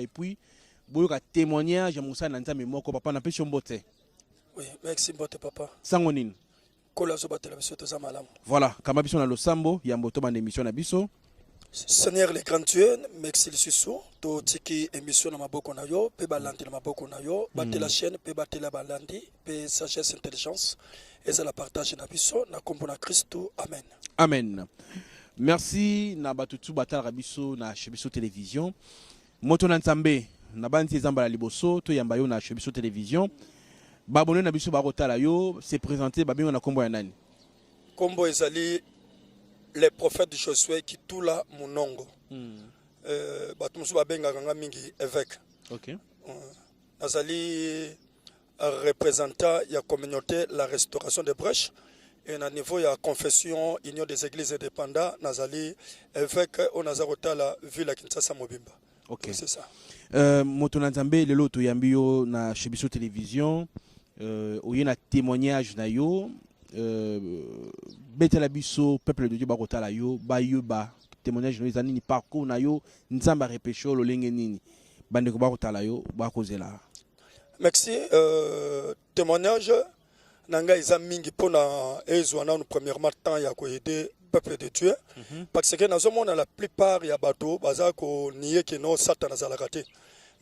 et puis boyoka témoignage ya musala nzambe moko papa na pesi mbote. Oui, merci mbote papa. Sangonine. Kola zo batela biso to za malamu. Voilà, kama biso na losambo ya mboto ba émission na biso. Seigneur le grand Dieu, merci le susu to tiki émission na maboko na yo, pe balandi na maboko na yo, batela chaîne pe batela balandi, pe sagesse intelligence et ça la partage na biso na kombo na Christo. Amen. Amen. Merci na batutu batala biso na Chebiso télévision. Moto na nzambe na banti ezamba la liboso to yamba yo na Chebiso télévision. Babone na biso barotala yo se présenter babingo na kombo ya nani? Kombo ezali les prophètes de Josué qui tout là monongo. Batu musu babenga kanga mingi évêque. OK. Nazali représentant ya communauté la restauration des brèches et na niveau ya confession union des églises indépendantes nazali évêque au Nazarota la ville à Kinshasa Mobimba. OK. C'est ça. Moto na nzambe lelo to yambi yo na Chebiso télévision oye na témoignage na yo betela biso peuple de Dieu bakotala yo ba témoignage no ezani ni parcours na yo nzamba repesho lolenge nini bande ko bakotala yo bakozela. Merci. Témoignage nanga eza mingi pona ezwana no premièrement temps ya ko aider peuple de Dieu parce que nazo mona la plupart ya bato baza ko nié que no satana za la raté.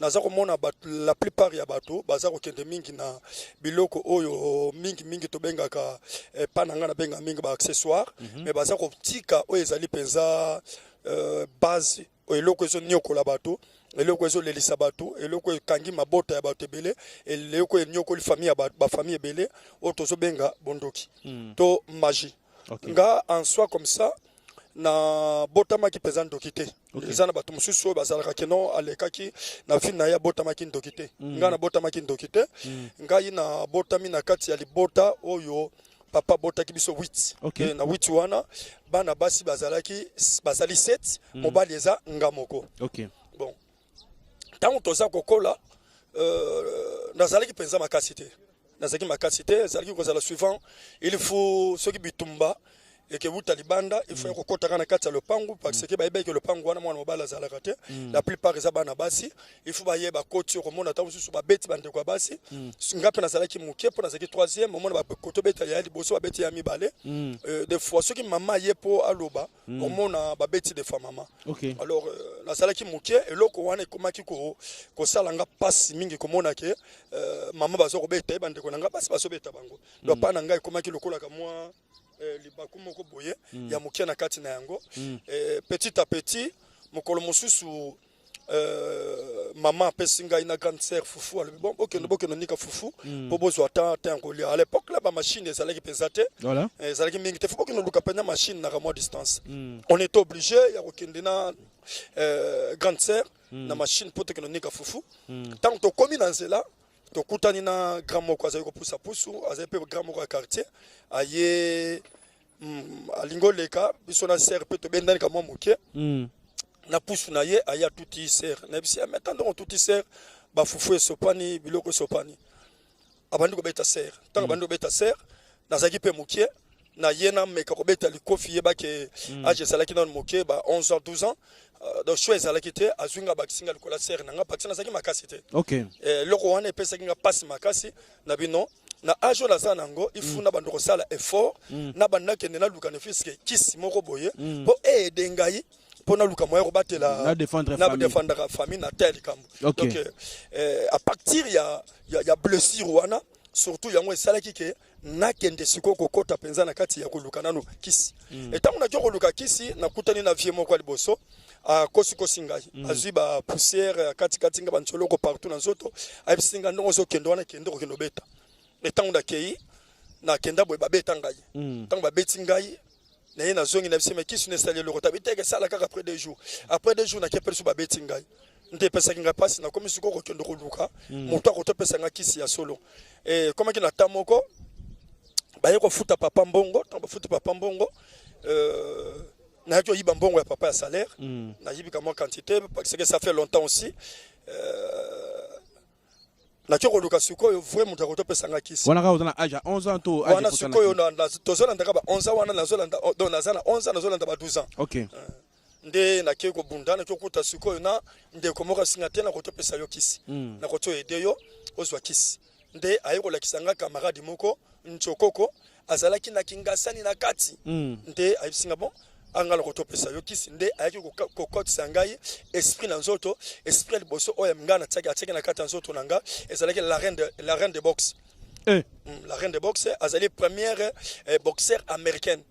Naza ko mona la plupart ya bato baza ko kende mingi na biloko oyo mingi to benga ka pananga na benga mingi ba accessoire mais baza ko tika oyo ezali penza base eloko ezo nyoko la bato eloko ezo lelisa bato eloko kangi mabota ya bato ebele eloko nyoko li famille ya ba famille ebele oyo tozo benga bondoki to magie. Nga en soi comme ça na botama ki pesa ndoki te eza na bato mosusu oyo bazalaka keno alekaki na vie na ye botama ki ndoki te nga na botama ki ndoki te ngai na botami na kati ya libota oyo papa botaki biso 8 na 8 wana bana basi bazali 7 mobali eza nga moko. Bon ntango toza kokola nazalaki mpenza makasi te nazalaki makasi te ezalaki kozala suivant il faut soki bitumba et que vous talibanda il faut que kota kana kati ya lopangu parce que baye que lopangu wana mwana mobala zalaka te la plupart eza bana basi il faut baye ba koti ko mona ta mususu ba beti bande kwa basi ngape na zalaki muke po na zaki 3e mona ba koto beta ya liboso ba beti ya mibale des fois ceux qui maman ye po aloba au mona ba beti de femme maman. Alors na zalaki muke et loko wana komaki ko sala nga passe mingi ko mona ke maman bazo ko beta bande ko nga passe baso beta bango do pa na nga komaki lokola ka moi libaku moko boye ya mukia na kati na yango petit à petit mokolo mosusu maman apesi ngai na grande sœur fufu alobi bon bokeno nika fufu po bozwa ta ngolia à l'époque là ba machine ezalaki penza te ezalaki mingi te fo bokeno luka pena machine na mo distance on était obligé ya kokende na grande sœur na machine po tekeno nika fufu tant to komi na nzela tokutani na grand moko azali kopusa pusu azali pe grand moko ya quartier aye alingo leka biso na sœur pe to bendani ka mwa moke na pusu na ye aya tuti sœur na bisi ametando tuti sœur ba fufu esopani biloko esopani abandi ko beta sœur tant abandi ko beta sœur nazaki pe moke na ye na meka ko beta likofi ye ba ke age salaki na moke ba 11 ans 12 ans donc choix ezalaki te azwinga bakisinga likola sere nanga pakisa nazalaki makasi te loko wana epesaki nga pasi makasi na bino na ajo naza nango ifuna bando kosala effort na bandakende na luka ne fiske kisi moko boye po ede ngai po na luka moya kobatela na défendre la famille na tel kambo. Donc à partir ya blessure wana surtout yango esalaki ke nakende siko kokota penza na kati ya koluka nano kisi etango na koluka kisi na kutani na vie moko liboso a kosi ngai azwi ba poussière kati nga bancholoko partout na nzoto abisinga ndongo zo kendo wana kendo ko beta etango na kei na kenda boy babeta ngai tango babeti ngai na ye na zongi na bisema kisi ne sali loko tabiteke sala kaka après 2 jours na kepe so babeti ngai nte pesa kinga pasi na komi siko ko kendo ko luka moto akoto pesa nga kisi ya solo koma kina tamoko baye ko futa papa mbongo tango futa papa mbongo na yo yiba mbongo ya papa ya salaire na yibika mo quantité parce que ça fait longtemps aussi na toko luka siko yo vraiment ta koto pesa nga kisi wana ka na age 11 ans to age wana siko yo na tozolanda ka ba 11 ans wana nazolanda donc nazana 11 ans nazolanda ba 12 ans nde na ke ko bunda na ko ta siko na nde ko moka singa te na ko to pesa yo kisi na ko to ede yo ozwa kisi nde ayiko la kisanga camarade moko Nchokoko azalaki na kingasani na kati nde ayisinga bon angala ko to pesa yo kisi nde ayaki ko kotisa ngai esprit na nzoto esprit liboso oya ngana tsaki na kati nzoto nanga ezalaki la reine de boxe la reine de boxe azali première boxeur américaine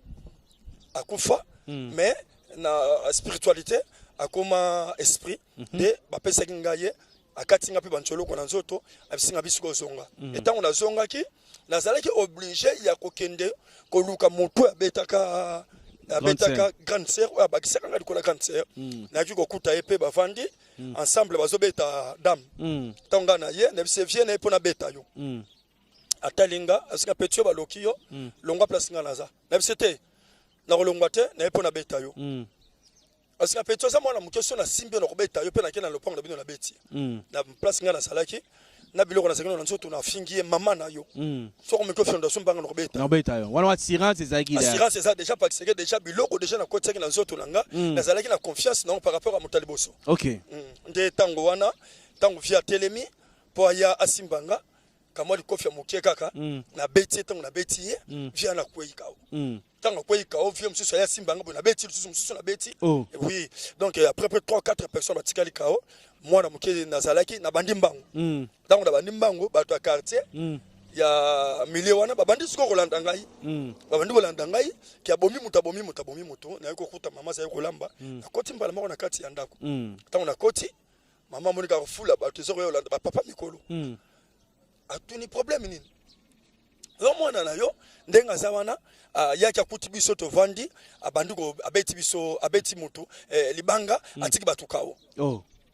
akufa mais na spiritualité akoma esprit de bapesa ngai akati ngapi bancholo ko na nzoto abisinga bisuko zonga etango na zonga ki nazalaki obligé ya kokende koluka moto abetaka grande sœur oya bakisaka ngai likola grande sœur nayaki kokuta ye mpe bavandi ensemble bazobeta dame ntango ngai na ye nayebise vie na ye mpo nabeta yo atalinga asinga mpe tio baloki yo longwa place ngai naza nayebise te nakolongwa te na ye mpo nabeta yo asinga mpe tio aza mwana moke so nasimbi yo na kobeta yo mpe nakei na lopango na bino na beti na place ngai nazalaki na biloko na sakino na nzoto na fingi mama na yo soko meko fondation banga na beta yo wana assurance ezaki assurance eza déjà parce que déjà biloko déjà na kotaki na nzoto nanga nazalaki na confiance na par rapport à motaliboso OK nde tango wana tango via telemi po aya asimbanga kamwa likofi ya mokie kaka na beti tango na beti ye via na kweikao tango kweikao via msusu aya simbanga bo na beti msusu na beti oui donc après 3-4 personnes batikali kao moi na mokie nazalaki na bandi mbango tango na bandi mbango bato ya quartier ya milieu wana babandi siko kolanda ngai babandi kolanda ngai ki abomi mutu na yoko kuta mama za yoko lamba na koti mbala mako na kati ya ndako tango na koti mama monika kufula bato zoko yolanda papa mikolo atuni problème nini yo mwana na yo ndenga za wana yaki akuti biso to vandi abandi ko abeti biso abeti mutu libanga atiki batu kawo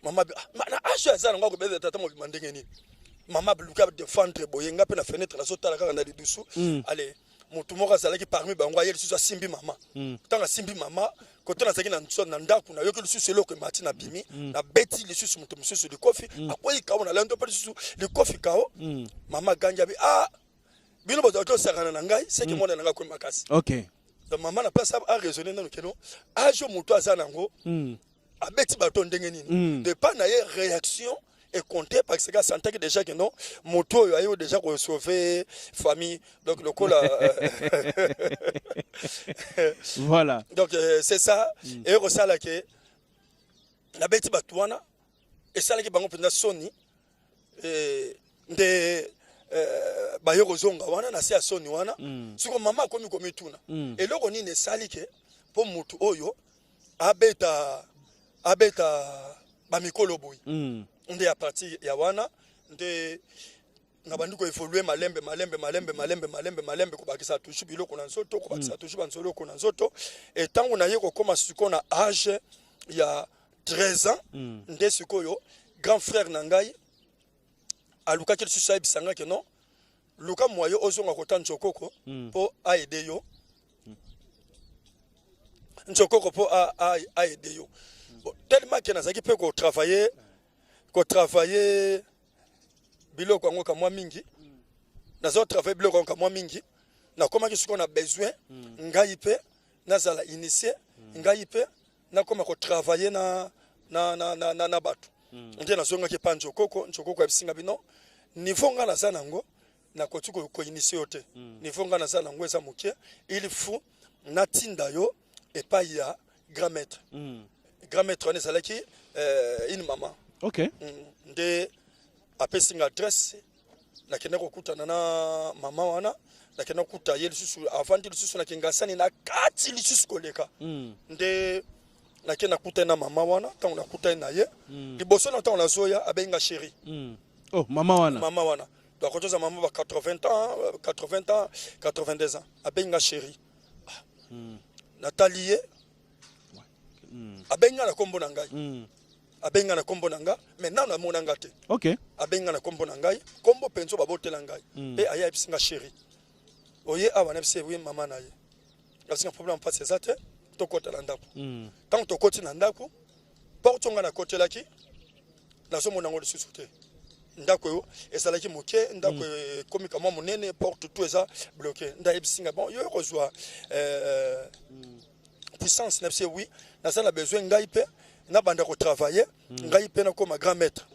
mama na asho azana ngako beza tata mo bimandenge nini mama bluka défendre boyenga pe na fenêtre na sota la kaka na lidusu allez mutu moko azalaki parmi bango ayeli susu asimbi mama tanga simbi mama koto na zaki na ndaku na yoki lususu eloko mati na bimi na beti lisusu mutu mususu likofi akoyi kawo na lendo pa lisusu likofi kawo mama ganja bi bino bozo to sakana na ngai c'est que mona nanga ko makasi OK donc mama na place a raisonner dans keno ajo mutu azana ngo abeti bato ndenge nini de pas na ye réaction et compter parce que sentait que déjà que non moto yo ayo déjà ko sauver famille donc le col voilà donc c'est ça et ça là que la beti batwana et ça là que bango penda soni de bayo kozonga wana na sia soni wana siko mama komi tuna et loko nini sali ke po moto oyo abeta ba mikolo boy nde ya parti ya wana nde ngabandi ko evoluer malembe ko bakisa touche biloko na nzoto ko bakisa touche banzolo ko na nzoto et tango na ye ko koma siko na âge ya 13 ans nde sikoyo grand frère na ngai aluka ke susu ayebisanga ke non luka moyo ozonga kota Nchokoko po aide yo Nchokoko po aide yo tellement que nazaki pe ko travailler biloko ngo kamwa mingi nazo travailler biloko kamwa mingi na koma kisuko na besoin ngai pe nazala initié ngai pe na koma ko travailler na batu nde nazonga ke pa Nchokoko ebisinga bino niveau nga nazana ngo na kotuko ko initié ote niveau nga nazana ngo eza mokie il faut natinda yo et pas ya grand maître on est allé qui une maman OK nde apesinga adresse na kena kokutana na mama wana na kena kuta ye lisusu avant lisusu na kingasani na kati lisusu koleka nde na kena kuta na mama wana tango na kuta na ye liboso na tango na zoya abenga chérie oh mama wana donc kotoza mama ba 80 ans 82 ans abenga chérie Nathalie abenga na kombo na ngai abenga na kombo na nga maintenant na mona ngate OK abenga na kombo na ngai kombo penzo babotela ngai pe aya ebisinga chérie oye awa na bise oui mama na ye asinga problème pas c'est ça te to kota na ndako tant to koti na ndako porto nga na kotelaki na so mona ngolo susu te ndako yo esalaki moke ndako komi kama monene porte tout eza bloqué nda ebisinga bon yo kozwa puissance na oui naza na besoin ngai pe na banda ko travailler ngai pe na comme grand maître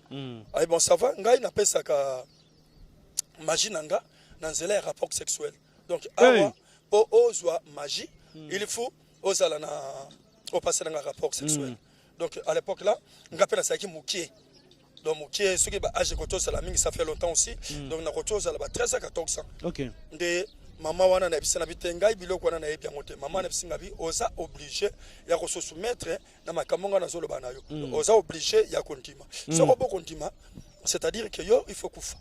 ay bon ça va ngai na pesaka magie nanga na nzela ya rapport sexuel donc awa po ozwa magie il faut ozala na au passer dans un rapport sexuel donc à l'époque là nga pe na saki mukie donc mukie ce qui ba âge koto ça la mingi ça fait longtemps aussi donc na koto ça la ba 13 à 14 ans OK de maman wana na bisana bitenga biloko wana na yebi yangote maman na bisinga bi oza obligé ya ko se soumettre na makamonga na zolo banayo oza obligé ya kontima so ko kontima c'est-à-dire que yo il faut kufa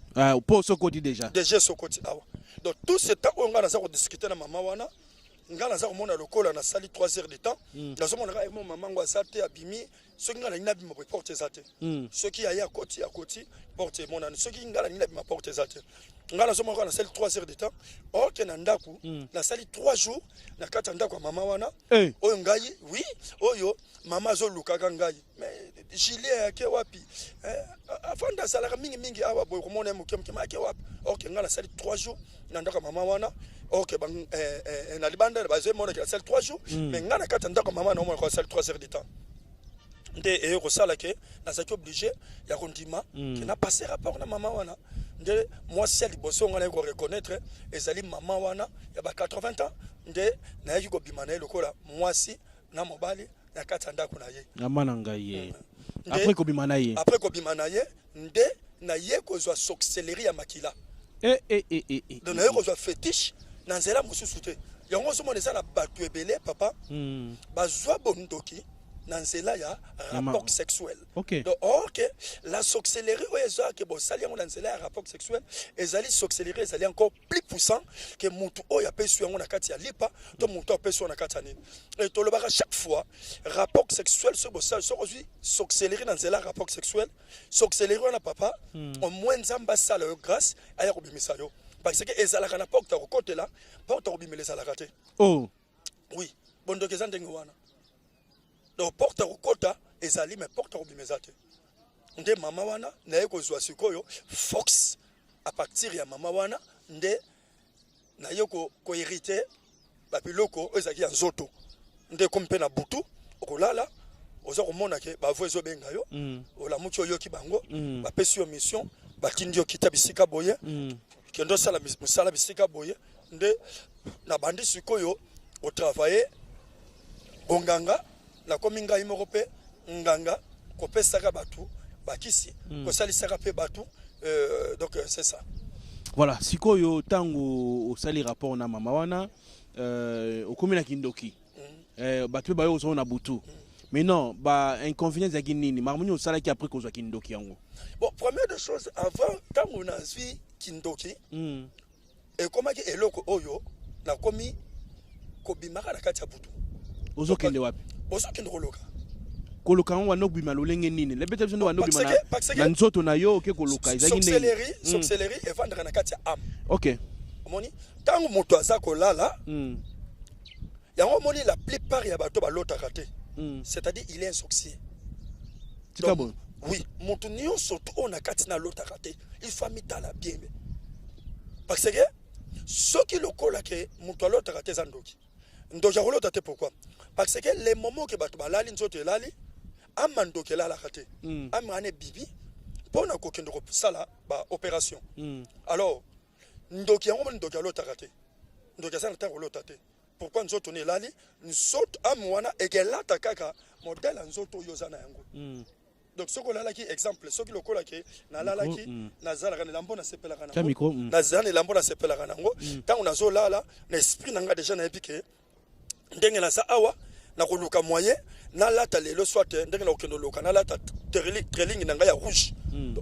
pour ce côté déjà ce côté awa donc tout ce temps on nga na za ko discuter na maman wana nga na za ko mona lokola na sali 3 heures de temps na zo mona mon maman ngo azate abimi ce nga na inabi mo porte zate ce qui a ya koti porte mona ce qui nga na inabi ma porte zate nga na zo mona na sali 3 heures de temps OK na ndaku na sali 3 jours na kata ndaku maman wana oyo ngai oui oyo mama zo lukaka ngai mais gilet yake wapi avant da sala mingi awa boy ko mona mo kem ake wapi OK nga na sali 3 jours na ndaku maman wana OK bang na libanda ba zo mona ka sali 3 jours mais nga na kata ndaku maman na mo ko sali 3 heures de temps nde e ko sala ke na saki obligé ya kondima ke na passer rapport na maman wana nde moi si liboso ngana ko reconnaître ezali maman wana ya ba 80 ans nde na yiko bimana lokola moi si na mobali na katanda kuna ye amana ngai après ko bimana ye nde na ye ko zo soxelerie ya makila donc na ye ko zo fétiche na nzela mususu te yango so monesa na batu ebele papa bazwa bondoki dans nzela ya rapport sexuel OK donc OK la sorcellerie ou ezwa que bon sali dans nzela ya rapport sexuel ezali sorcellerie ezali encore plus puissant que mutu oyo apesu yango na kati ya lipa to mutu apesu na kati ya nini et to lobaka chaque fois rapport sexuel ce bossa so ozwi sorcellerie dans nzela rapport sexuel sorcellerie na papa au moins nzamba sala grâce aya kobimisa yo parce que ezalaka na porte ko côté là porte ko bimeleza la raté oui bon donc ezande ngwana donc porte rokota ezali mais porte robimezate nde mama wana na yeko zwa sikoyo fox à partir ya mama wana nde na yeko ko hériter ba biloko ezaki ya nzoto nde kompe na butu okolala oza komona ke ba voizo benga yo ola mucho yoki bango ba pesi yo mission ba kindi yo kitabisika boye kendo sala musala bisika boye nde na bandi sikoyo au travailler bonganga na kominga imorope nganga kopesaka batu bakisi kosalisaka pe batu donc c'est ça voilà sikoyo tango osali rapport na mama wana okomina kindoki batu ba yo zo na butu mais non ba inconvénients ya nini marmoni osala ki après kozwa kindoki yango bon première des choses avant tango na zwi kindoki et comment que eloko oyo na komi kobimaka na kati ya butu ozokende wapi ozokende koloka koloka ngo wana obima lolenge nini lebete biso ndo wana obima na nzoto na yo ke koloka ezaki nini sorcellerie et vendre na kati ya âme OK omoni tango moto aza kolala yango moni la plupart ya bato balotaka te c'est-à-dire il est un sorcier tika bon oui moto nyonso to on a kati na lotaka te il faut mitala bien parce que soki lokola ke moto alotaka te zandoki ndoki akolota te pourquoi parce que les moments que bato balali nzoto elali amandoki elala kate amane bibi pona kokende ko sala ba opération alors ndoki yango ndoki alotaka te ndoki asana ta kolota te pourquoi nzoto ne elali nzoto amwana ekelata kaka modèle nzoto yozana yango donc ce qu'on a là qui exemple ce qui le cola qui na la qui na zala kana lambo na sepela kana na zala lambo na sepela kana ngo tant on a zo là na esprit nanga déjà na epike ndenge na sa awa na koluka moyen na lata lelo soit ndenge na okendo loka na lata trailing nanga ya rouge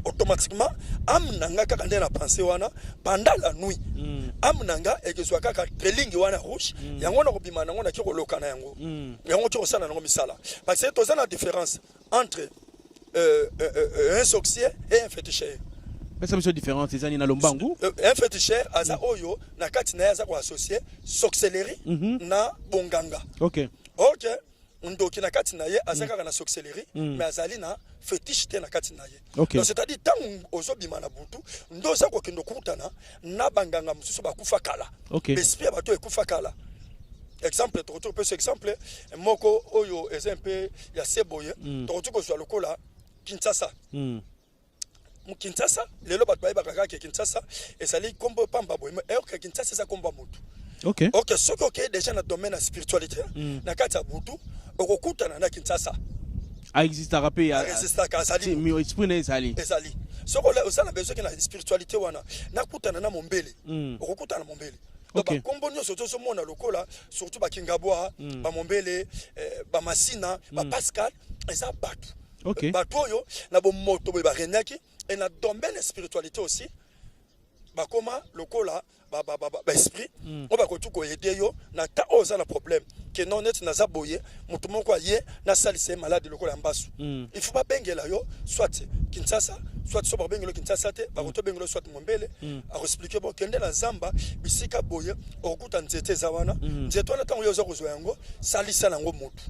automatiquement am nanga kaka ndenge na penser wana pendant la nuit am nanga ekezwa kaka trailing wana rouge yango na kobima nango na kiko loka na yango yango tiko sala nango misala parce que toza na différence entre un sorcier et un féticheur. Mais ça me différence c'est na lombangu. Un féticheur aza oyo na kati na aza ko associer sorcellerie na bonganga. OK. OK. Ndoki na kati na ye azaka na sorcellerie mais azali na fétiche te na kati na ye. Okay. Donc c'est-à-dire tant ozo bima na butu ndo za ko kendo kutana na banganga mususu bakufa kala. Okay. Esprit bato ekufa kala. exemple to peut exemple moko oyo est un peu ya seboye to ko soit lokola Kinshasa Kinshasa lelo bat baye bakaka ke Kinshasa ezali kombo pamba boye mais que Kinshasa ça kombo mutu. OK ce que déjà dans domaine de spiritualité na kati ya butu okokutana na Kinshasa a existe rapé a existe kazali mi exprime ezali soko la osala besoin que la spiritualité wana na kutana na mombele okokutana na mombele. Donc kombo nyo surtout mona lokola surtout ba Kingabwa ba mombele ba Masina ba Pascal eza batu. Batu oyo na bo moto ba renyaki et na domaine de spiritualité aussi ba koma lokola ba esprit on va kotu ko aider yo na ta oza na problème que non net na zaboye mutu moko ye na salise malade lokola mbasu il faut pas bengela yo soit Kinshasa soit so ba bengelo Kinshasa te ba koto bengelo soit mombele a expliquer bon kende na zamba bisika boye okuta nzete za wana nzete wana tango yo zo kozwa yango salisa nango mutu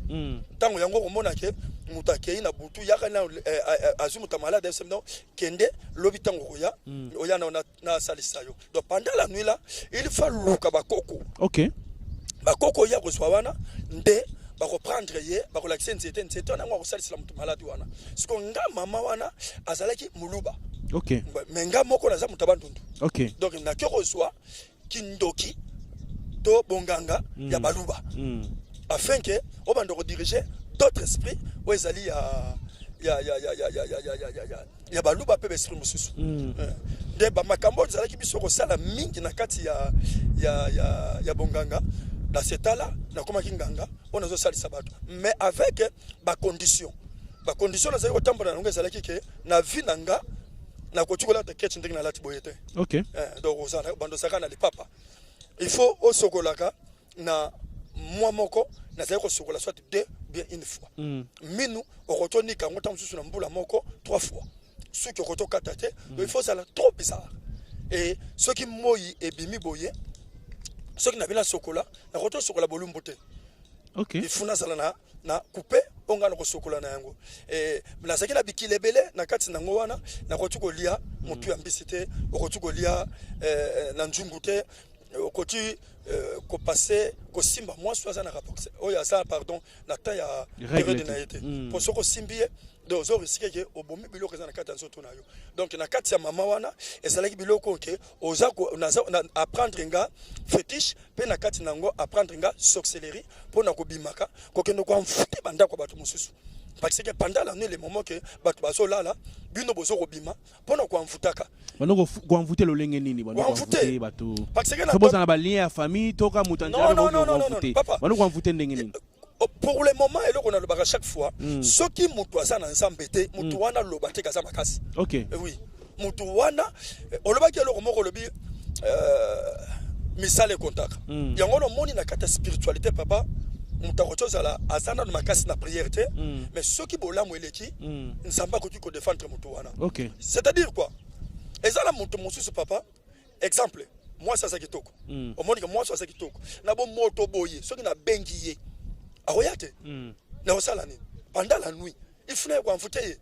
tango yango komona ke mutu akei na butu yaka na azu mutu malade semno kende lobi tango koya oya na salisa yo. Donc pendant la nuit là il faut luka bakoko. Bakoko ya kozwa wana nde ba reprendre ye ba relaxer nzete na ngwa salisa mutu malade wana siko nga mama wana azalaki muluba. Mais nga moko na za mutu bandundu. Donc na ke kozwa kindoki to bonganga ya baluba afin que on va rediriger d'autres esprits où ezali ya baluba pe esprit mususu de ba makambo zalaki biso ko sala mingi na kati ya bonganga dans cet là na koma kinganga on azo salisa bato mais avec ba condition na zali ko tambola na ngezalaki ke na vie nanga na ko tikola te ketch ndenge na lati boyete. Donc ozana bando saka na le papa il faut au sokolaka na moi moko na zali ko sokola soit deux bien une fois minu okotoni kango tam susu na mbula moko trois fois ce qui okoto katate il faut ça la trop bizarre et ce qui moi et bimi boye ce qui na bila sokola na koto sokola bolumbu te. Il faut na sala na couper onga na ko sokola na yango et na saki na bikilebele na kati na ngwana na kotu ko lia mutu ya mbisite okotu ko lia na njungu te okoti ko passer ko simba moi soit na rapport oya ça pardon na temps ya période na été pour ce ko simbie donc zo risque que obomi biloko za na kati nzoto na yo donc na kati ya mama wana ezalaki biloko ke oza ko na apprendre nga fétiche pe na kati nango apprendre nga sorcellerie pour na ko bimaka ko kendo ko mfuti banda ko batu mususu parce que pendant la nuit les moments que batu baso lala bino bozo ko bima pour na ko mfutaka bano ko mfuter lo lenge nini bano ko mfuter batu parce que na boza na ba lien ya famille toka mutanja bano ko mfuter ndenge nini. Pour le moment et là on a le bagage chaque fois ce qui mutu asana ensemble te mutu wana lo bate kaza makasi. Oui mutu wana on le bagage lo moko lobi misale contact yango no moni na kata spiritualité papa mutu akotoza la asana na makasi na prière te mais ce qui bolamu eleki nsamba ko ko défendre mutu wana. C'est-à-dire quoi ezala mutu mususu papa exemple moi ça kitoko au moni que moi ça kitoko na bo moto boye ce qui na bengi ye aroyate na osala ni pendant la nuit il faut na ko mfuter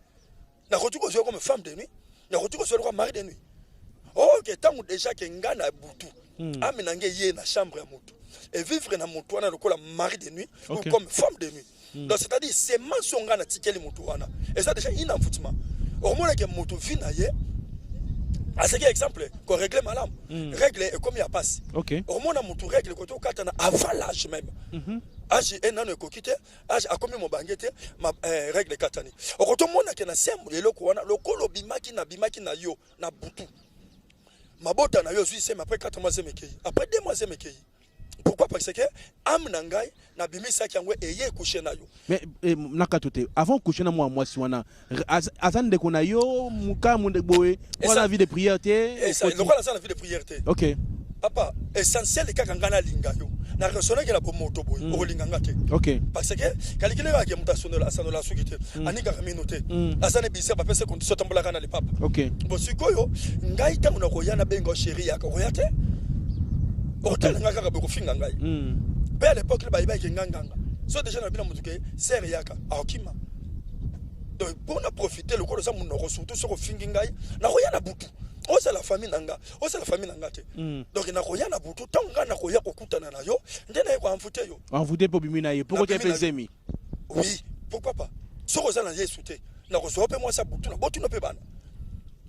na ko tuko comme femme de nuit na ko tuko comme mari de nuit. OK tangu déjà que ngana butu amina nge ye na chambre ya mutu et vivre na mutu wana lokola mari de nuit ou comme femme de nuit. Donc c'est-à-dire c'est mensonga na tikeli mutu wana et ça déjà un enfoutement au moins que mutu vit na ye à ce exemple qu'on règle malam règle et comme il y a passe au moins na mutu règle ko to katana avant l'âge même âge et non kokite âge a comme mon bangete ma règle katani okoto mona ke na semu eloko wana lokolo bimaki na yo na butu mabota na yo suis c'est après 4 mois zemekei après 2 mois zemekei. Pourquoi? Parce que amnangai na bimisa kyangwe eye coucher na yo mais nakatote avant coucher na moi si wana azan de kona yo muka munde boye wala vie de prière te et ça le quoi la vie de prière te. Papa essentiel ka ngana linga yo na resona ke la bomoto boye o linganga te. Parce que calculer ba ke mutasono la sanola sukite anika kaminote asane bise ba pese kondiso tambola kana le papa. Bo sikoyo ngai tangu na koyana bengo chérie ya ko yate hôtel nga kaka beko finga ngai pe à l'époque le baïba ke nganga so déjà na bina mutuke sert yaka akima donc pour na profiter le ko ça mun no surtout so ko finga ngai na koyana butu Oh, c'est la famille nanga. Oh, c'est la famille nanga. Donc, il n'a rien à bouton. Tant qu'on a rien à couper na yo, il n'a rien à foutre yo. En fouté pour bimina yo. Pourquoi tu as fait zemi? Oui, pourquoi pas? Ce que ça n'a rien sauté. Na reçoit pas moi ça bouton. Na bouton ne peut pas.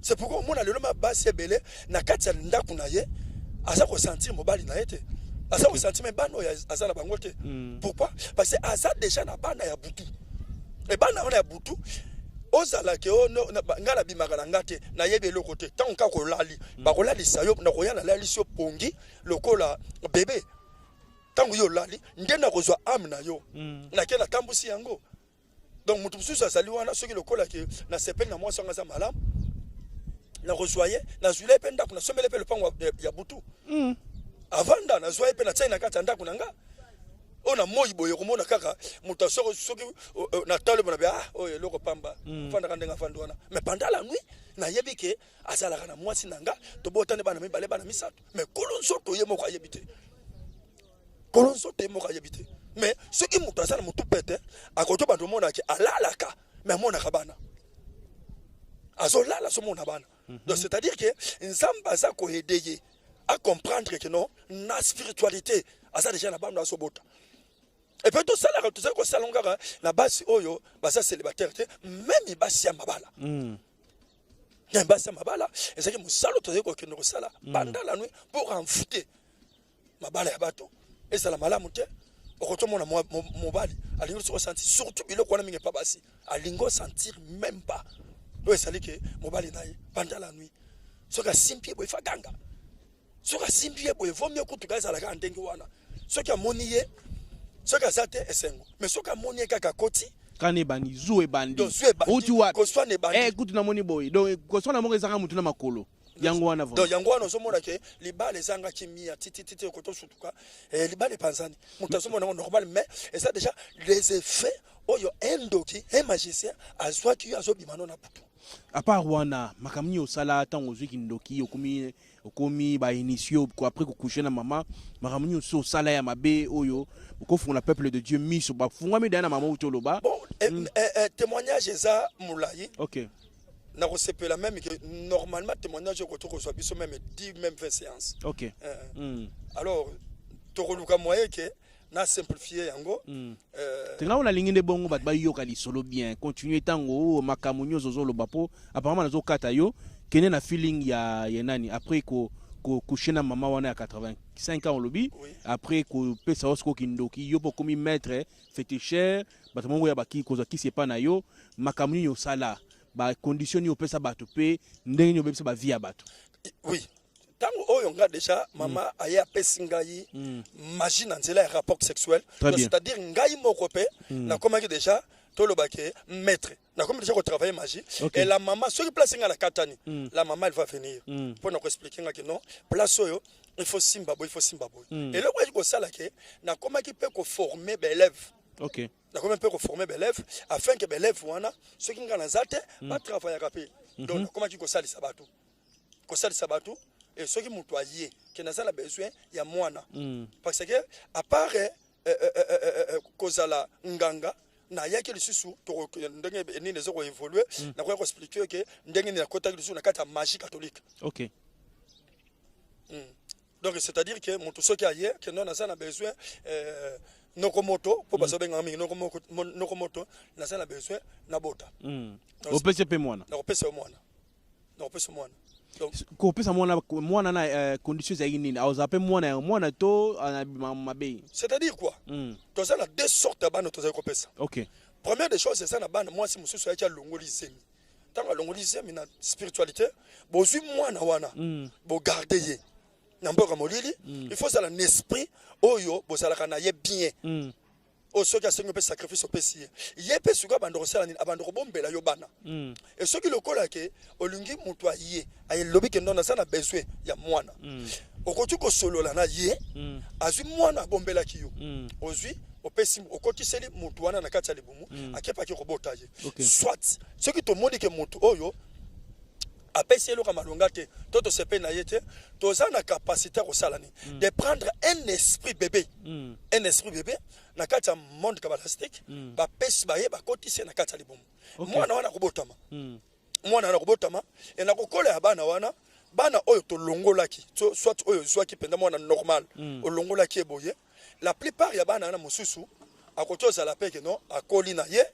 C'est pourquoi moi na le ma base c'est belé. Na katsa nda kunaye. Asa ressentir mobile na été. Asa ressentir même bano ya asa la bangote. Pourquoi? Parce que asa déjà na bana ya bouton. Et bana on a bouton. Ozala ke o ngala bimaka na ngate na yebe le côté tant ka ko lali ba ko lali sayo na ko yana lali so pongi lokola bébé tant yo lali ndena ko zwa amna yo na ke na tambusi yango donc mutu mususu asali wana soki lokola ke na sepel na mwa sanga za malam na rejoye na zule pe ndako na somele pe le pango ya butu avanda na zwa pe na tsai na kata ndako nanga ona moyi boye komona kaka muta soko soki na talo bona bia oye loko pamba fanda kandenga fandwana mais pendant la nuit na yebi ke azala kana mwasi nanga to botane bana mibale bana misato mais kolonso to yemo kwa yebite kolonso to yemo kwa yebite mais soki muta azala mutu pete akoto bando mona ke alalaka mais mona kabana azolala so mona bana donc c'est à dire que nzamba za ko aider à comprendre que non na spiritualité asa déjà na banda so bota. Et puis tout ça là tout ça ko salonga na basi oyo basa célibataire même basi ya mabala ya basi ya mabala et c'est que musalo to ko kino sala banda la nuit pour enfuter mabala ya bato et ça la malamu te okoto mona mobali alingo so sentir surtout biloko na mingi pa basi alingo sentir même pas do esali ke mobali naye banda la nuit soka simpi boy faganga soka simpi boy vomio kutuka za la ka ndengi wana soka moniye soka zate esengo mais soka moniye kaka koti kane bani zuwe bandi uti wa ko swa ne bandi kutu na moni boy donc ko swa na monga zanga mutu na makolo yango wana vo donc yango wana ozomona ke libale zanga kimia titi ko to sutuka libale panzani mutu azomona normal mais et ça déjà les effets oyo endoki un magicien azwa ki azobimano na putu à part wana makamni osala tango zwi kindoki okomi ba initio ko après ko coucher na mama makamni oso sala ya mabe oyo ko funa peuple de Dieu miso ba funga mi dana mama utoloba bon témoignage eza moulayi OK na ko sepela même que normalement témoignage ko to ko so biso même 10 même 20 séances OK alors to ko luka moyen que na simplifier yango tenga ona linginde bongo bat ba yoka li solo bien continuer tango makamunyo zozo lo bapo apparemment nazo kata yo kene na feeling ya nani après ko coucher na mama wana ya 85 ans lobi après ko pesa osko kindoki yo po komi maître féticheur bat mongo ya baki ko ki c'est pas na yo makamunyo sala ba condition yo pesa bato pe ndenge yo bebisa ba vie ya bato oui tango oyo nga déjà mama aya pesingai magie na nzela ya rapport sexuel c'est-à-dire ngai moko pe na komaki déjà tolobake maître na comme déjà ko travailler magie et la maman ce qui place nga la katani la maman elle va venir pour nous expliquer nga que non place oyo il faut simba boy et là ko sala ke na komaki pe ko former b'élève OK na komaki pe ko former b'élève afin que b'élève wana ce qui nga na zate ba travailler rapide donc na komaki ko sala sabatu et ce qui m'entoyait qui n'a pas besoin il y a mwana parce que à part kozala nganga na yaki lisusu to ndenge ni les ko évoluer na ko expliquer que ndenge ni kota lisusu na kata magie catholique OK donc c'est-à-dire que mon tout ce qui a hier que non na besoin nokomoto pour pas benga mingi nokomoto na ça na besoin na bota au PCP mwana na opesa mwana donc ko pesa mwana na conditions za nini au ape mwana to mabe c'est-à-dire quoi to ça na deux sortes de bana to za ko pesa OK première des choses c'est ça na bana moi si mususu ya longoli zemi tanga longoli zemi na spiritualité bozui mwana wana bo garder ye na mboka molili il faut ça un esprit oyo bozalaka na ye bien o soki asengi pe sacrifice opesi ye pe suka bando kosala nini abando kobombela yo bana et soki lokola ke olingi mutu aye ayelobi ke ndona sana besoin ya mwana okoti kosolola na ye azwi mwana abombela ki yo ozwi opesi okotiseli mutu wana na kati ya libumu akepaki kobota ye soit soki tomoni ke mutu oyo apesi eloka malonga te toto sepe na yete toza na capacité ko salani de prendre un esprit bébé na kati ya monde kabalastique ba pesi ba ye ba kotise na kati ya libumu mwana wana kobotama et na kokola ya bana wana bana oyo to longolaki soit oyo zwaki penda mwana normal o longolaki eboye la plupart ya bana na mususu akotoza la peke non akoli na ye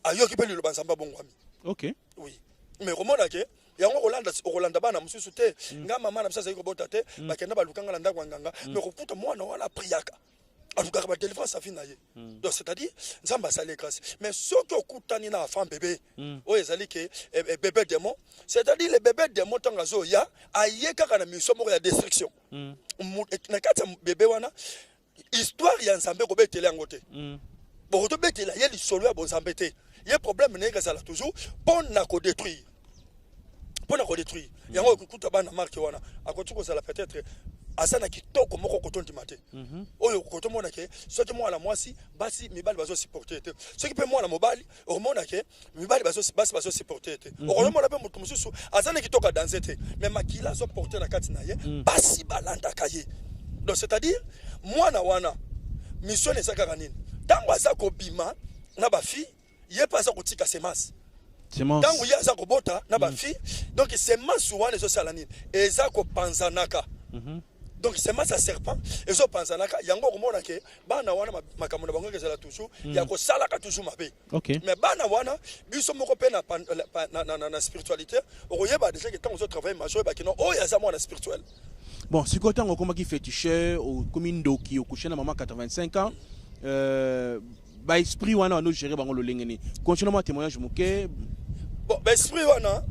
ayoki pe lilo banzamba bongwami. OK. Oui. Mais komona ke yango Rolanda bana mususu te nga mama na bisasa yiko bota te bakenda balukanga landa kwanganga mais kokuta mwana wala priaka aluka ba délivrance sa fina ye. Donc c'est-à-dire nzamba sale grâce mais ce que okutani na enfant bébé o ezali ke bébé démon c'est-à-dire le bébé démon tanga zo ya ayeka kana mission moko ya destruction. Na kati bébé wana histoire ya nzambe ko betele yango te. Bon to betela ye lisolo ya bonzambe te. Il y a un problème toujours pour nous détruire. Pour nous détruire. Il y a un problème marque wana. A côté que ça la peut-être asana kitoko moko koton timate. Oyo koton mona ke ce que moi la moi si basi mibali bazo supporter te. Ce qui peut moi la mobali au mona ke mibali bazo supporter te. Au mona pe mutu mususu asana kitoka danser te. Mais makila zo porter na kati na ye basi balanda kaye. Donc c'est-à-dire moi na wana mission ne sakaka nini. Tango azako bima na ba fille il pas ça kotika semence tango ya za kobota na ba fille donc semence wana zo salanine eza ko panzanaka donc semence à serpent ezo panzanaka yango komona ke bana wana makambo na bango kezala toujours ya ko salaka toujours mabe. Mais bana wana biso moko pe na spiritualité okoyeba déjà que tant on travaille majeur ba kino o ya za mwana spirituel. Bon si côté on comme qui féticheur au commune doki au coucher na maman 85 ans ba esprit wana no gérer bango lo lengeni continuellement témoignage muke bon ba esprit wana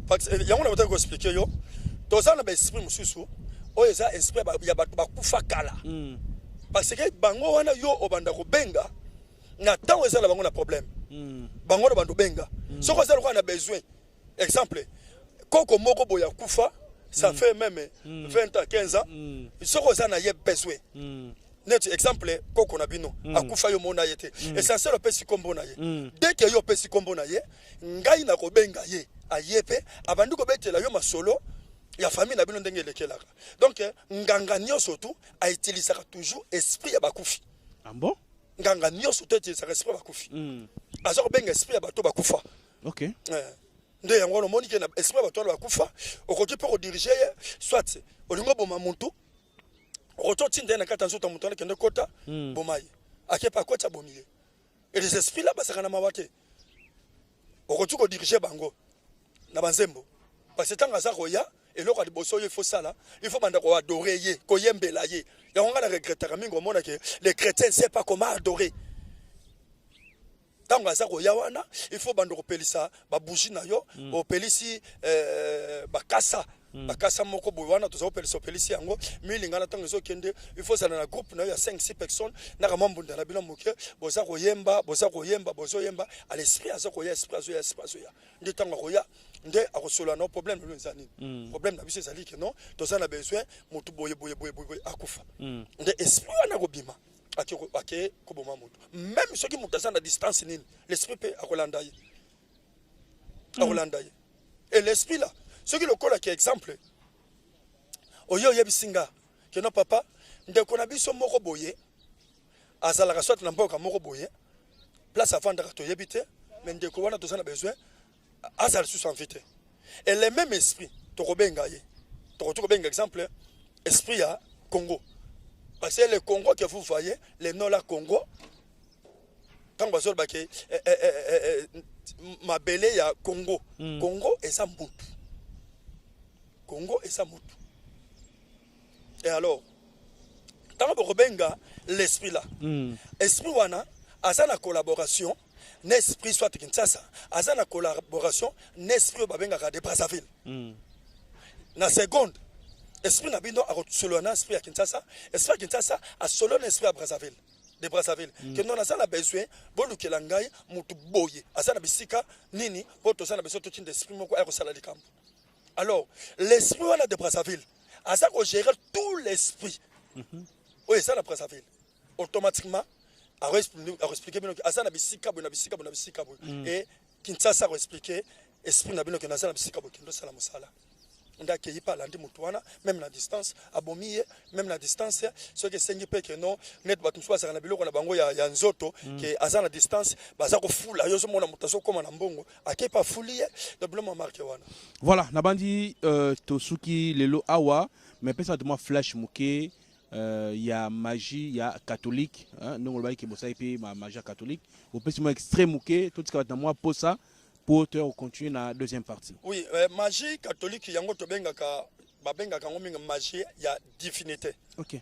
parce que yango na motako expliquer yo to ça na ba esprit mususu o eza esprit ya ba kufa kala parce que bango wana yo obanda ko benga na temps eza la bango na problème bango na bando benga soko eza ko na besoin exemple koko moko boya kufa ça fait même 20 ans 15 ans soko eza na ye besoin. Net exemple koko na bino akufa yo mona yete essentiel o pesi kombo na ye dès que yo pesi kombo na ye ngai na ko benga ye ayepe abandu ko betela yo masolo ya famille na bino ndenge lekelaka donc nganga nyoso tu a utilisé toujours esprit ya bakufi. Ah bon nganga nyoso tu utilisé esprit ya bakufi azoko benga esprit ya bato bakufa. OK nde yango no moni ke na esprit ya bato bakufa okoki pe ko diriger soit olingo boma muntu Roto tinde na kata nzuta mutana kende kota bomai akepa kota bomie et les esprits là basaka na mawate okotu ko diriger bango na banzembo parce que tanga za koya eloko de boso il faut ça là il faut banda ko adorer ye ko yembela ye ya nga na regretter mingo mona ke les chrétiens ne savent pas comment adorer tanga za koya wana il faut banda ko pelisa ba bougie na yo o pelisi bakasa bakasa moko bowana tozo pelisa pelisi yango milinga na tango zo kende il faut ça na groupe na ya 5-6 personnes na kamambunda na bino moke boza koyemba bozo yemba à l'esprit azo koya esprit azo ya ndi tango koya nde akosolo na problème no nzani problème na biso ezali ke non toza na besoin mutu boye akufa nde esprit wana kobima ake koboma mutu même ceux qui mutaza na distance nini l'esprit peut akolanda ye et l'esprit là ce qui le colle qui exemple oyo yebisinga que non papa ndeko na biso moko boye azalaka soit na mboka moko boye place avant de to yebite mais ndeko wana tozana besoin azal sous invité et le même esprit to kobenga ye to kobenga exemple esprit ya Congo parce que le Congo que vous voyez le nom là Congo quand bazol baké mabele ya Congo Congo eza mutu Congo et sa mutu. Et alors, tant que Robenga, l'esprit là, esprit wana, à la collaboration, l'esprit soit Kinshasa, à la collaboration, l'esprit babenga de Brazzaville. Na seconde, esprit na bino a solo na esprit à Kinshasa, esprit à Kinshasa a solo l'esprit à Brazzaville. De Brazzaville. Que non a besoin, bon que l'angai, mutu boye, à la bisika, nini, pour tout ça, na besoin tout d'esprit moko a resala de camp. Alors, l'esprit de Brazzaville, à ça qu'on gère tout l'esprit. Oui, ça la Brazzaville. Automatiquement, à expliquer à ça na bisika. Et Kinshasa a expliqué esprit na bino que na ça na bisika bo kindo sala musala. ndaki pa landi mutuana même la distance abomiye même la distance ce que sengi pe que non net batu soit na biloko na bango ya nzoto que aza na distance baza ko fula yo so mona mutaso koma na mbongo akepa fuliye doublement marqué wana. Voilà, nabandi tosuki lelo awa mais pesa de moi flash muke y a magie, y a catholique, non on va dire que ça et ma magie catholique. Au plus moi extrême muke tout ce qui va dans moi pour ça pour te continuer la deuxième partie. Oui, magie catholique yango to bengaka babengaka ngomi magie ya divinité. OK.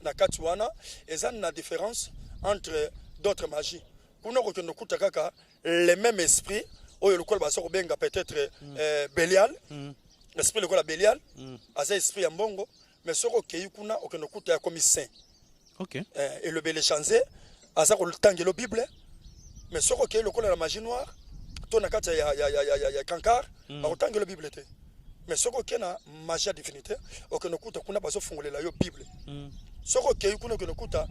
Na kati wana eza na différence entre d'autres magies. Kuna ko tono kutakaka les mêmes esprits oyo lokol ba so benga peut-être Belial. L'esprit lokola Belial, asa esprit ya mbongo, mais soko kei kuna okeno kuta ya komi saint. OK. Et le belé chancé asa ko tangelo Bible, mais soko kei lokola la magie noire, to na kati ya kankar, ba tangelo Bible te. Mais soko kei na magie divinité, okeno kuta kuna ba so fungolela yo Bible. Soko kei kuna okeno kuta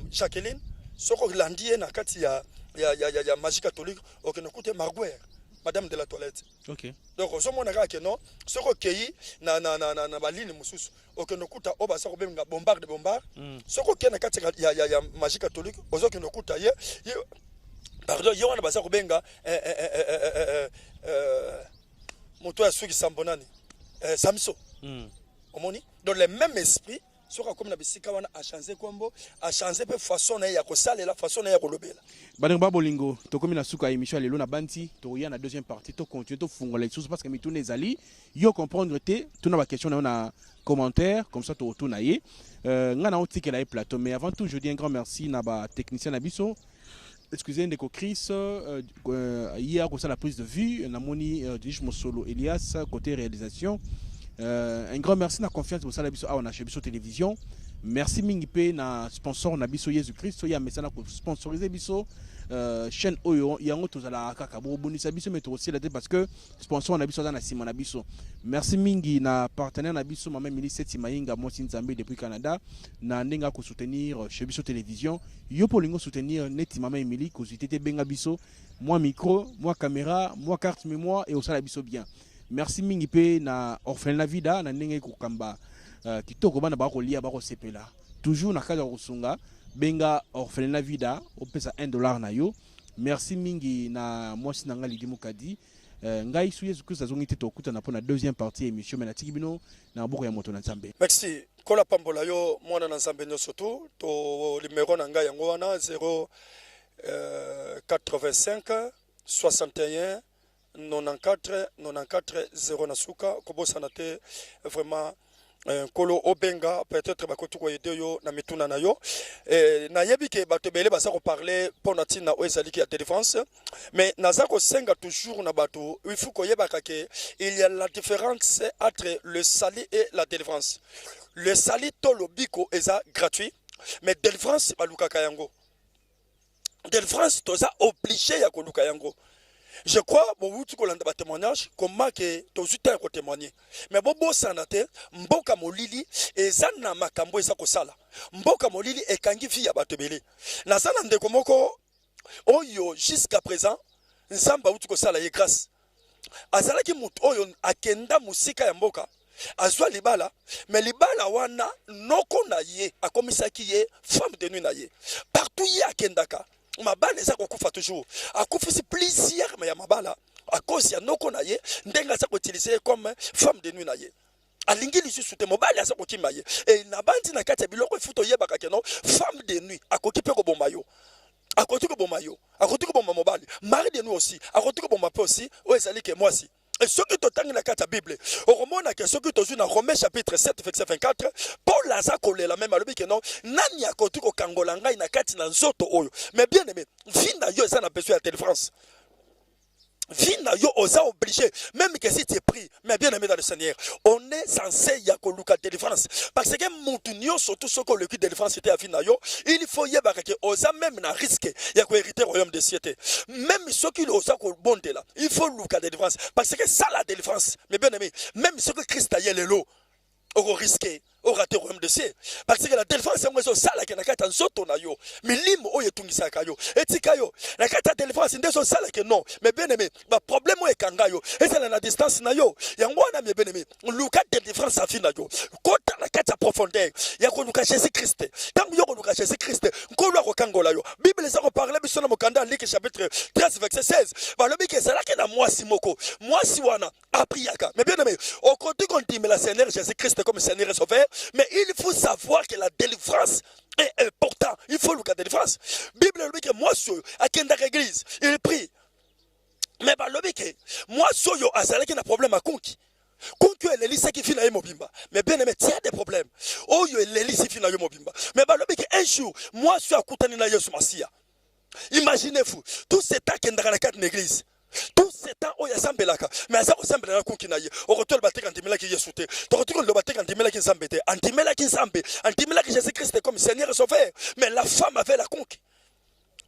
Jacqueline, soko landie na kati ya magie catholique, okeno kuta Marguerite. Madame de la toilette. OK. Donc au moment où non, ce que na baline mususu, okeno kuta oba sa ko benga bombarde ce que na kati ya magie catholique, ozo keno kuta ye pardon, ye wana ba sa ko benga moto ya suki sambonani Samso. Omoni dans le même esprit soka comme na bisika wana a changer kombo a changer pe façon na ya ko salela façon na ya ko lobela Badeng Babolingo to komi na suka émission lelo na banti to ya na deuxième partie to continuer to fungola sous parce que mi tourner ezali yo comprendre te to na ba question na commentaire comme ça to retourner yé nga na otikela e plateau mais avant tout je dis un grand merci na ba technicien na biso excusez ndeko Chris hier comme ça la prise de vue na moni Dish Mosolo Elias côté réalisation. Un grand merci na confiance pour ça la biso a on a chez biso télévision. Merci mingi pe na sponsor na biso Jésus Christ so ya messana ko sponsoriser biso chaîne oyo yango tozala kaka bo bonisa biso mais aussi la parce que sponsor na biso na sima na biso. Merci mingi na partenaire na biso mama Milice Timayinga Mosi Nzambe depuis Canada na ndenga ko soutenir chez biso télévision yo polingo soutenir neti mama Emily ko zitete benga biso moi micro moi caméra moi carte mémoire et au sala biso bien. Merci mingi pe na orphelin la vida na ndenge ko kamba kitoko bana ba ko lia ba ko sepela toujours na kala kusunga benga orphelin la vida o pesa $1 na yo. Merci mingi na mwasi na ngali dimukadi ngai su Yesu Christ azongi te tokuta na pona deuxième partie émission mais na tikibino na boko ya moto na Nzambe. Merci kola pambola yo mwana na Nzambe nyoso tu to numéro na ngai yango wana 085 61 94 94 0 nasuka kobosana te vraiment kolo obenga peut-être bakotu ko aider yo na mituna na yo na yebi ke bato bele basa ko parler pona tina o ezali ki ya défense mais naza ko senga toujours na bato il faut ko yeba ke il y a la différence entre le sali et la délivrance. Le sali to lobiko eza gratuit mais délivrance baluka kayango. Délivrance toza obligé ya ko luka yango. Je crois bon tu kolanda ba témoignage comment que tozuta ko témoigner mais bobo sanate mboka molili eza na makambo eza ko sala mboka molili ekangi fi ya bato belé na sana ndeko moko oyo jusqu'à présent nzamba uti ko sala ye grâce azalaki mutu oyo akenda musika ya mboka azwa libala mais libala wana noko na ye akomisaki ye femme de nuit na ye partout ye akendaka mabala eza kokufa toujours akufisi plusieurs mais ya mabala à cause ya noko na ye ndenga za ko utiliser comme femme de nuit na ye alingi lisusu te mobali asa kokima ye et na bandi na kati ya biloko ifuto yebaka ke non femme de nuit akoki pe ko bomba yo akoki ko bomba yo akoki ko bomba mobali mari de nuit aussi akoki ko bomba pe aussi o ezali ke moi aussi. Et ce qui est dans la Bible, au roman, ce qui est dans Romains chapitre 7, verset 24, Paul a collé la même à l'objet que non, Nani a côté au Kangolanga, il n'a qu'à t'y oyo. Mais bien aimé, Vina yo, ça n'a pas besoin de France. Vina yo, osa obligé, même que si tu es pris, mais bien aimé dans le Seigneur, on est censé y avoir de défense. Parce que Moutounio, surtout ce que le cul de défense était à Vina yo, il faut y avoir que osa même na risque, y a quoi hériter au royaume des cieux. Même ceux qui osa ko bonde là, il faut le cas de défense. Parce que ça la défense, mais bien aimé, même ce que Christ a y le lot. oko risqué au raté royaume de ciel parce que la délivrance c'est ça sala que nakata nzoto na yo milimo oyo etungisaka yo etika yo nakata délivrance ndeso sala que non mais bien aimé ba problème o ekanga yo et c'est la distance na yo yango na bien aimé luka délivrance afin na yo kota nakata profondeur ya ko luka Jésus Christ tant yo ko luka Jésus Christ ngolo ko kangola yo bible ça ko parler biso na mokanda Luc chapitre 13 verset 16 ba lobi ke sala ke na mwasi moko mwasi wana apriaka mais bien aimé au côté qu'on dit mais la Seigneur Jésus Christ comme Seigneur et Sauveur. Mais il faut savoir que la délivrance est importante. Il faut le cas de délivrance. Bible dit que moi, à Kenda l'église, il prie. Mais bah, le que moi, soyo, à ça, il y a un problème à Konki. Konki est l'élise qui finit à Mobimba. Mais bien aimé, il y a des problèmes. Oh, il y a l'élise qui finit à Mobimba. Mais bah, le que un jour, moi, je suis à Koutanina Yesu Masia. Imaginez-vous, tout ce temps qu'il y a dans la église. Tout ce temps où il y a Zambelaka, mais ça ressemble à un coup qui n'a eu. Au retour, le bâtiment antimela qui est sauté. Au retour, le bâtiment antimela qui est zambété. Antimela qui est zambé. Antimela qui Jésus-Christ comme Seigneur et Sauveur. Mais la femme avait la conquête.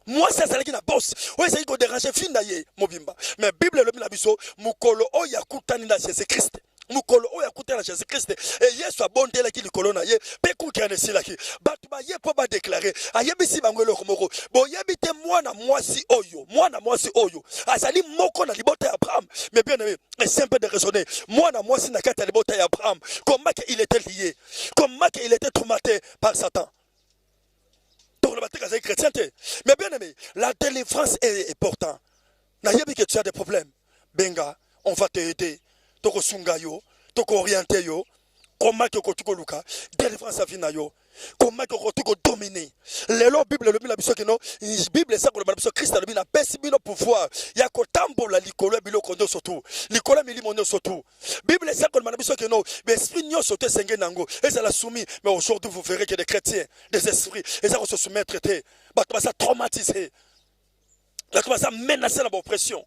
Moi, c'est ça qui n'a boss. Oui, c'est qui dérange fin d'ailleurs, Mobimba. Mais Bible le minabiso, mukolo o yakutani na Jésus-Christ. Mukolo o yakutani na Jésus-Christ. Et Yesu a bonté la qui le colonna ye. Peku qui a nesi la qui. Batba ye po ba déclarer. Ayebisi bangwelo komoko. Bo yebite moi na mwasi oyo. Moi na mwasi oyo. Azali moko na libota ya Abraham. Mais bien aimé, c'est un peu de raisonner. Moi na mwasi na kata libota ya Abraham. Comment il était lié. Comment il était traumatisé par Satan. Mais bien aimé, la délivrance est importante. N'ayez que tu as des problèmes. Benga, on va t'aider. Toko sunga yo, toko orienter yo. Comment que tu luka, délivrance à vina yo. Comment que tu dominer. Les lois Bible le bila biso que non, Bible ça que le biso Christ le bila pesi bino pouvoir. Ya ko tambola likolo bilo kondo surtout. Likolo mi limono surtout. Bible ça que le biso que non, mais esprit nyo sauter senge nango. Et ça la soumis, mais aujourd'hui vous verrez que des chrétiens, des esprits, et ça se soumettre traité. Bah commence à traumatiser. Là commence à menacer la oppression.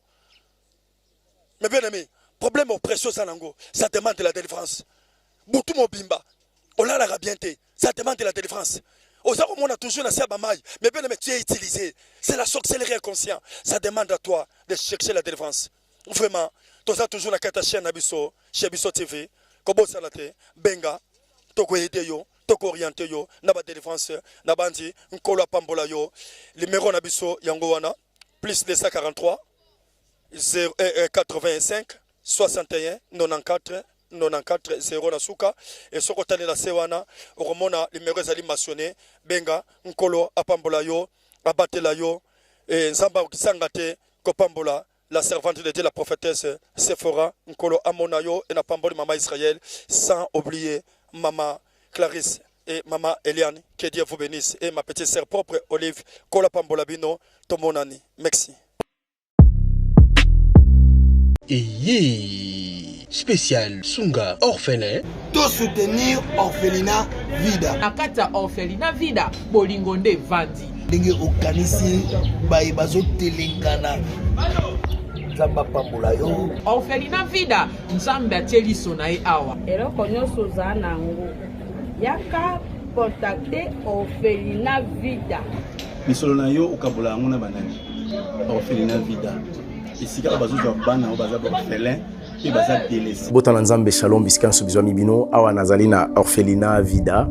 Mais bien aimé, problème oppression ça nango, ça demande de la délivrance. Boutou mobimba. On l'a la bienté. Ça demande de la délivrance. On a toujours la sabamaï, mais bien aimé, tu es utilisé. C'est la sorcellerie inconsciente. Ça demande à toi de chercher la délivrance. Vraiment, tu as toujours la carte chaîne Abisso, chez Abisso TV, Kobo Salate, Benga, Toko Edeyo, Toko Orienteyo, Naba délivrance, Nabandi, Nkolo Pambola yo, numéro Nabisso Yangowana, plus 243, 85, 61, 94, 94 0 na suka et soko tane la sewana romona numéro zali mentionné benga nkolo apambola yo abatela yo et nzamba kisangate ko pambola la servante de Dieu la prophétesse Sephora nkolo amona yo et na pamboli mama Israël sans oublier maman Clarisse et maman Eliane, que Dieu vous bénisse et ma petite sœur propre Olive kola pambola bino tomonani merci. Spécial Sunga orphelin. To soutenir orphelinat vida. Nakata orphelinat vida bolingonde vandi. Ndenge okanisi bayi bazo telengana. Nzamba pambola yo. Orphelinat vida nzambe atieli sonae awa. Eloko nyonso za nango. Yaka contacter orphelinat vida. Misolo na yo okabola yango na banani. Orphelinat vida. Isika bazozo bana baza orphelin. Botana nzambe shalom bisika nsobizwa mibino awa nazali na orphelinat vida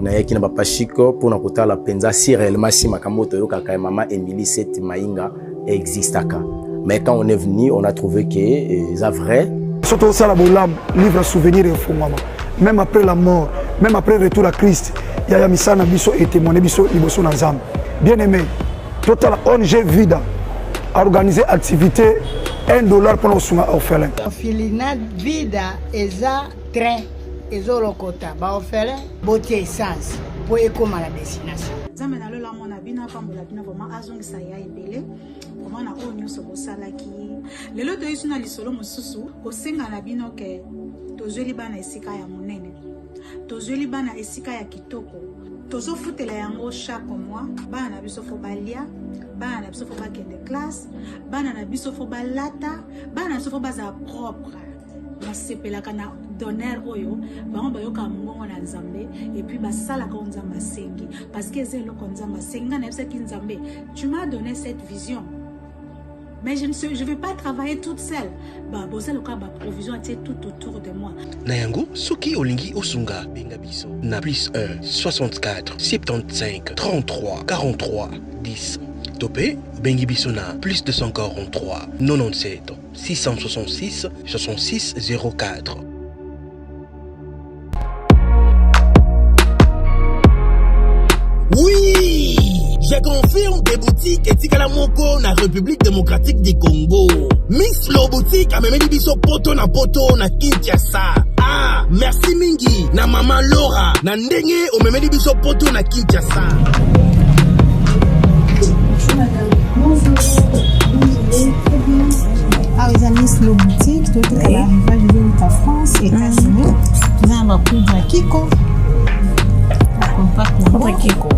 na yaki na bapashiko pona kotala penza si réellement si makambo toyokaka mama Emily Seth Mainga existaka. Mais quand on est venu, on a trouvé que c'est vrai. Surtout ça la bolam livre souvenir et fondement. Même après la mort, même après le retour à Christ, il y a misana biso et témoigner biso liboso na nzambe. Bien aimé, total ONG vida a organisé activité $1 pour nos orphelins. Orphelinat vida eza train ezolokota ba orphelin botie essence pour ekoma la destination. Nzambe na lola mona bina pambola bina vraiment azongisa ya ebele comment na oyo nyonso bosalaki lelo toyesu na lisolo mosusu kosenga na bino ke tozweli bana esika ya monene tozweli bana esika ya kitoko tozofutela yango chaque mois bana na biso fo balia bana na biso fo bakende classe bana na biso fo balata bana na biso fo baza propre nasepelaka na donner oyo bango bayoka mbongo na nzambe et puis basalaka nzambe asengi parce que eza eloko nzambe asengi nga na yebisaki nzambe tu m'as donné cette vision Mais je ne vais pas travailler toute seule. Boza loka ba provision était tout autour de moi. Nayango, soki olingi osunga benga biso na plus 1 64 75 33 43 10. Topé bengi biso na plus 243 97 666 66 04. Oui, je confirme des boutiques et Tikala Moko na République démocratique du Congo. Miss Lo boutique a même biso poto na Kinshasa. Ah, merci mingi na maman Laura na ndenge o même biso poto na Kinshasa. Ah, ils ont Miss Lo boutique, tout est à l'arrivage de France, États-Unis. Ils ont un poudre Kiko. Contre Kiko.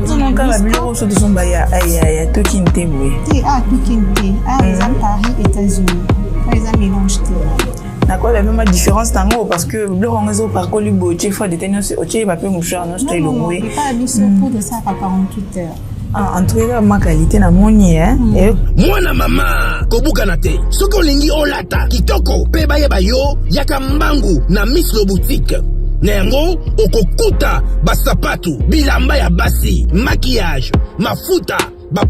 Non, quand la bureau sur son baya, aïe, tout qui n'était oui. Ah, tout qui n'était. Ah, ils ont Paris, États-Unis. Ils ont mélangé. D'accord, la même différence tango parce que le rangeau par colibo, tu fois des tenus, tu vas pas mouchard, non, c'est le moué. Non, pas mis sur pour de ça par 48 heures. En tout cas, ma qualité na moni, hein. Moi na mama, kobukanate. Soko lingi olata, kitoko, peba yebayo, yakambangu na Miss Lo boutique. Nengo, okokuta, basapatu, bilamba ya basi, maquillage, mafuta,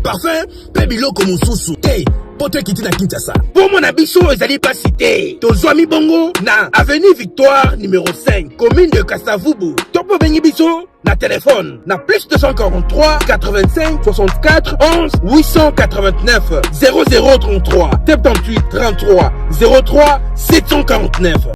parfum, pe biloko mususu. Hey, poto kiti na Kinshasa. Pour mon abisso, ezali pas cité. Tozwami bongo na avenue Victoire numéro 5, commune de Kasavubu. Topo bengi biso na téléphone na plus 243 85 64 11 889 0033 78 33 03 749.